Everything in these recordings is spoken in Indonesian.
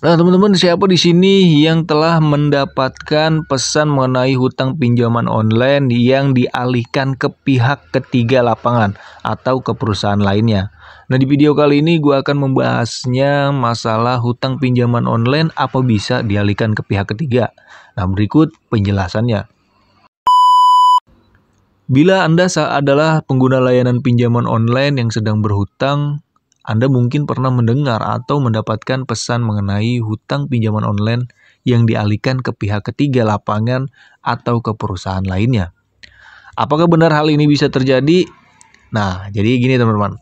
Nah, teman-teman, siapa di sini yang telah mendapatkan pesan mengenai hutang pinjaman online yang dialihkan ke pihak ketiga lapangan atau ke perusahaan lainnya? Nah, di video kali ini gue akan membahasnya masalah hutang pinjaman online apa bisa dialihkan ke pihak ketiga. Nah, berikut penjelasannya. Bila Anda adalah pengguna layanan pinjaman online yang sedang berhutang, Anda mungkin pernah mendengar atau mendapatkan pesan mengenai hutang pinjaman online yang dialihkan ke pihak ketiga lapangan atau ke perusahaan lainnya. Apakah benar hal ini bisa terjadi? Nah, jadi gini teman-teman.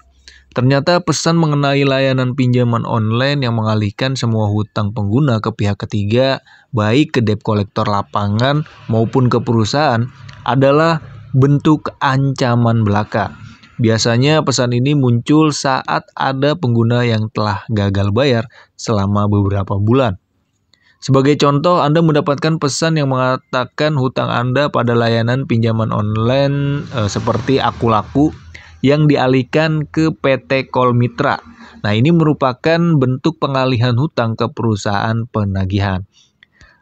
Ternyata pesan mengenai layanan pinjaman online yang mengalihkan semua hutang pengguna ke pihak ketiga, baik ke debt collector lapangan maupun ke perusahaan, adalah bentuk ancaman belaka. Biasanya pesan ini muncul saat ada pengguna yang telah gagal bayar selama beberapa bulan. Sebagai contoh, Anda mendapatkan pesan yang mengatakan hutang Anda pada layanan pinjaman online seperti Akulaku yang dialihkan ke PT Call Mitra. Nah, ini merupakan bentuk pengalihan hutang ke perusahaan penagihan.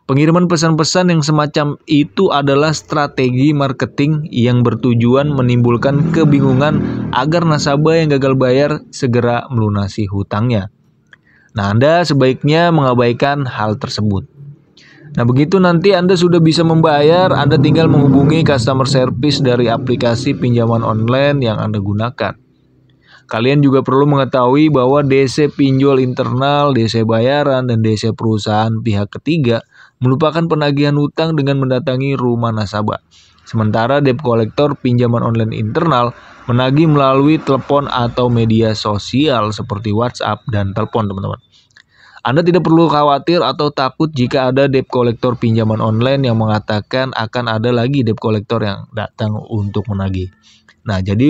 Pengiriman pesan-pesan yang semacam itu adalah strategi marketing yang bertujuan menimbulkan kebingungan agar nasabah yang gagal bayar segera melunasi hutangnya. Nah, Anda sebaiknya mengabaikan hal tersebut. Nah, begitu nanti Anda sudah bisa membayar, Anda tinggal menghubungi customer service dari aplikasi pinjaman online yang Anda gunakan. Kalian juga perlu mengetahui bahwa DC pinjol internal, DC bayaran, dan DC perusahaan pihak ketiga merupakan penagihan hutang dengan mendatangi rumah nasabah. Sementara debt collector pinjaman online internal menagih melalui telepon atau media sosial seperti WhatsApp dan telepon, teman-teman. Anda tidak perlu khawatir atau takut jika ada debt collector pinjaman online yang mengatakan akan ada lagi debt collector yang datang untuk menagih. Nah, jadi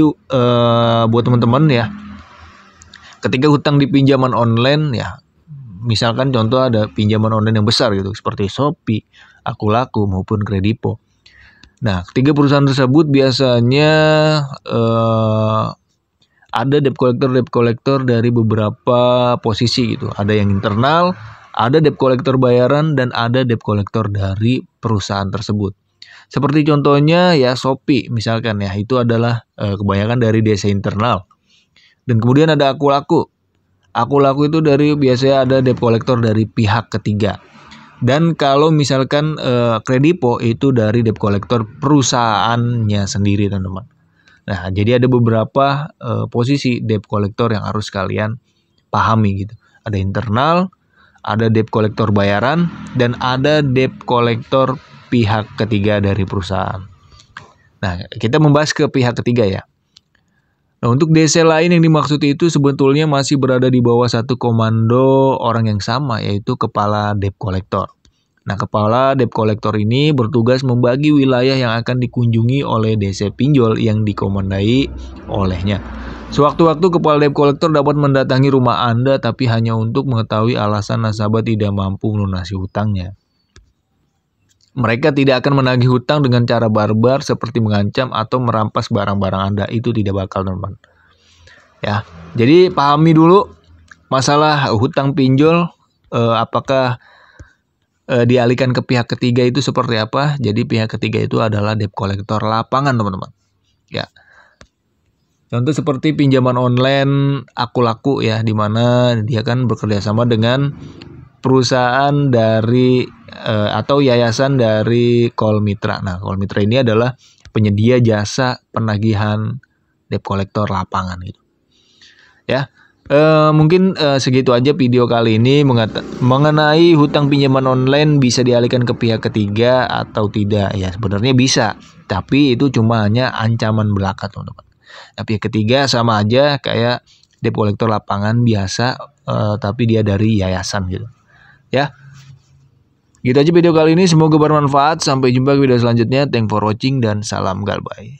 buat teman-teman ya, ketika hutang di pinjaman online ya, misalkan contoh ada pinjaman online yang besar gitu, seperti Shopee, Akulaku maupun Kredipo. Nah, ketiga perusahaan tersebut biasanya ada debt collector dari beberapa posisi gitu. Ada yang internal, ada debt collector bayaran, dan ada debt collector dari perusahaan tersebut. Seperti contohnya ya Shopee misalkan ya, itu adalah kebanyakan dari DC internal. Dan kemudian ada Akulaku. Akulaku itu dari biasanya ada debt collector dari pihak ketiga. Dan kalau misalkan Kredipo itu dari debt collector perusahaannya sendiri, teman-teman. Nah, jadi ada beberapa posisi debt collector yang harus kalian pahami gitu. Ada internal, ada debt collector bayaran, dan ada debt collector pihak ketiga dari perusahaan. Nah, kita membahas ke pihak ketiga ya. Nah, untuk DC lain yang dimaksud itu sebetulnya masih berada di bawah satu komando orang yang sama, yaitu kepala debt collector. Nah, kepala debt collector ini bertugas membagi wilayah yang akan dikunjungi oleh DC pinjol yang dikomandai olehnya. Sewaktu-waktu kepala debt collector dapat mendatangi rumah Anda, tapi hanya untuk mengetahui alasan nasabah tidak mampu melunasi hutangnya. Mereka tidak akan menagih hutang dengan cara barbar seperti mengancam atau merampas barang-barang Anda. Itu tidak bakal, teman-teman. Ya, jadi pahami dulu masalah hutang pinjol, apakah dialihkan ke pihak ketiga itu seperti apa. Jadi pihak ketiga itu adalah debt collector lapangan, teman-teman. Ya. Contoh seperti pinjaman online Akulaku ya, di mana dia kan bekerja sama dengan perusahaan dari atau yayasan dari Call Mitra. Nah, Call Mitra ini adalah penyedia jasa penagihan debt collector lapangan gitu. Ya, mungkin segitu aja video kali ini mengenai hutang pinjaman online bisa dialihkan ke pihak ketiga atau tidak. Ya, sebenarnya bisa, tapi itu cuma hanya ancaman belaka, teman-teman. Nah, pihak ketiga sama aja kayak debt collector lapangan biasa, tapi dia dari yayasan gitu. Ya, gitu aja video kali ini, semoga bermanfaat. Sampai jumpa di video selanjutnya. Thanks for watching dan salam galbay.